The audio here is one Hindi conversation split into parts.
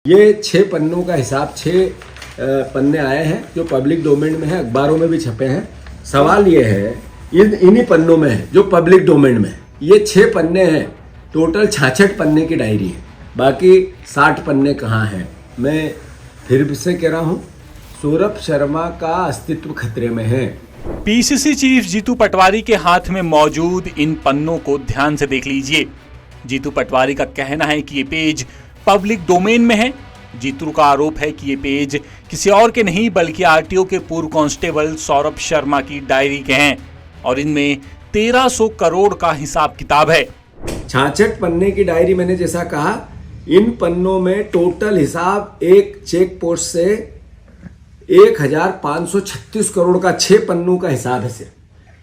ये 6 पन्नों का हिसाब 6 पन्ने आए हैं जो पब्लिक डोमेन में है, अखबारों में भी छपे हैं। सवाल ये है इन्हीं पन्नों में है जो पब्लिक डोमेन में है। ये 6 पन्ने हैं, टोटल 66 पन्ने की डायरी है, बाकी 60 पन्ने कहाँ हैं। मैं फिर से कह रहा हूँ, सौरभ शर्मा का अस्तित्व खतरे में है। पीसीसी चीफ जीतू पटवारी के हाथ में मौजूद इन पन्नों को ध्यान से देख लीजिए। जीतू पटवारी का कहना है कि ये पेज पब्लिक डोमेन में है। जीतू का आरोप है कि ये पेज किसी और के नहीं बल्कि आरटीओ के पूर्व कांस्टेबल सौरभ शर्मा की डायरी के हैं और इनमें 1300 करोड़ का हिसाब किताब है। 66 पन्ने की डायरी, मैंने जैसा कहा, इन पन्नों में टोटल हिसाब एक चेक पोस्ट से 1536 करोड़ का 6 पन्नों का हिसाब है सिर्फ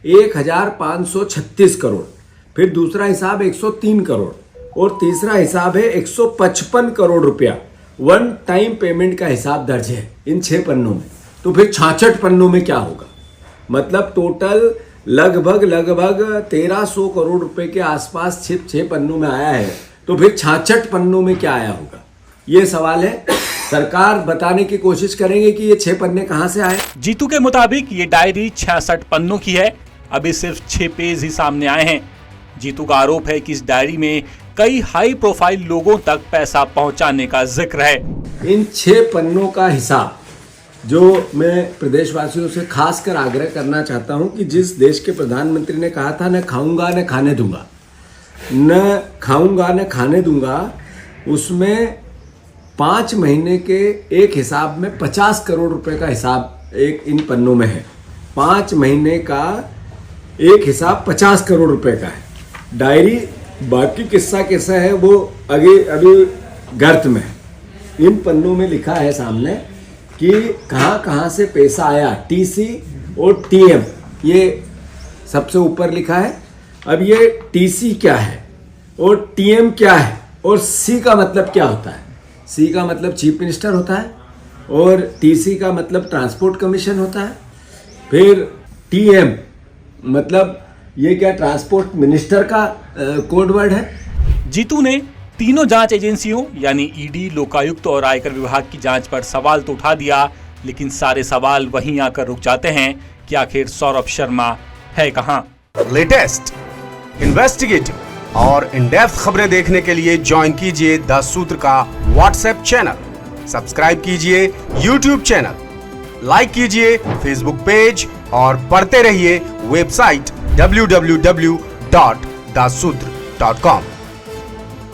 1536 करोड़। फिर दूसरा हिसाब 103 करोड़ और तीसरा हिसाब है 155 करोड़ रुपया वन टाइम पेमेंट का हिसाब दर्ज है इन 6 पन्नों में। तो फिर 66 पन्नों में क्या होगा? मतलब टोटल लगभग 1300 करोड़ रुपए के आसपास 6 पन्नों में आया है। तो फिर 66 पन्नों में क्या आया होगा, ये सवाल है। सरकार बताने की कोशिश करेंगे कि ये 6 पन्ने कहां से आए। जीतू के मुताबिक ये डायरी 66 पन्नों की है। अभी सिर्फ 6 पेज ही सामने आए हैं। जीतू का आरोप है कि इस डायरी में कई हाई प्रोफाइल लोगों तक पैसा पहुंचाने का जिक्र है। इन 6 पन्नों का हिसाब जो मैं प्रदेशवासियों से खासकर आग्रह करना चाहता हूं कि जिस देश के प्रधानमंत्री ने कहा था न खाऊंगा न खाने दूंगा, न खाऊंगा न खाने दूंगा, उसमें 5 महीने के एक हिसाब में 50 करोड़ रुपए का हिसाब एक इन पन्नों में है। 5 महीने का एक हिसाब 50 करोड़ रुपए का है डायरी। बाकी किस्सा कैसा है वो अभी गर्त में है। इन पन्नों में लिखा है सामने कि कहाँ से पैसा आया, टीसी और टीएम, ये सबसे ऊपर लिखा है। अब ये टीसी क्या है और टीएम क्या है और सी का मतलब क्या होता है? सी का मतलब चीफ मिनिस्टर होता है और टीसी का मतलब ट्रांसपोर्ट कमीशन होता है। फिर टीएम मतलब ये क्या ट्रांसपोर्ट मिनिस्टर का कोड वर्ड है। जीतू ने तीनों जांच एजेंसियों यानी ईडी, लोकायुक्त और आयकर विभाग की जांच पर सवाल तो उठा दिया, लेकिन सारे सवाल वहीं आकर रुक जाते हैं कि आखिर सौरभ शर्मा है कहां। लेटेस्ट, इन्वेस्टिगेटिव और इन डेप्थ खबरें देखने के लिए ज्वाइन कीजिए द सूत्र का व्हाट्सएप चैनल, सब्सक्राइब कीजिए यूट्यूब चैनल, लाइक कीजिए फेसबुक पेज और पढ़ते रहिए वेबसाइट www.dasudr.com।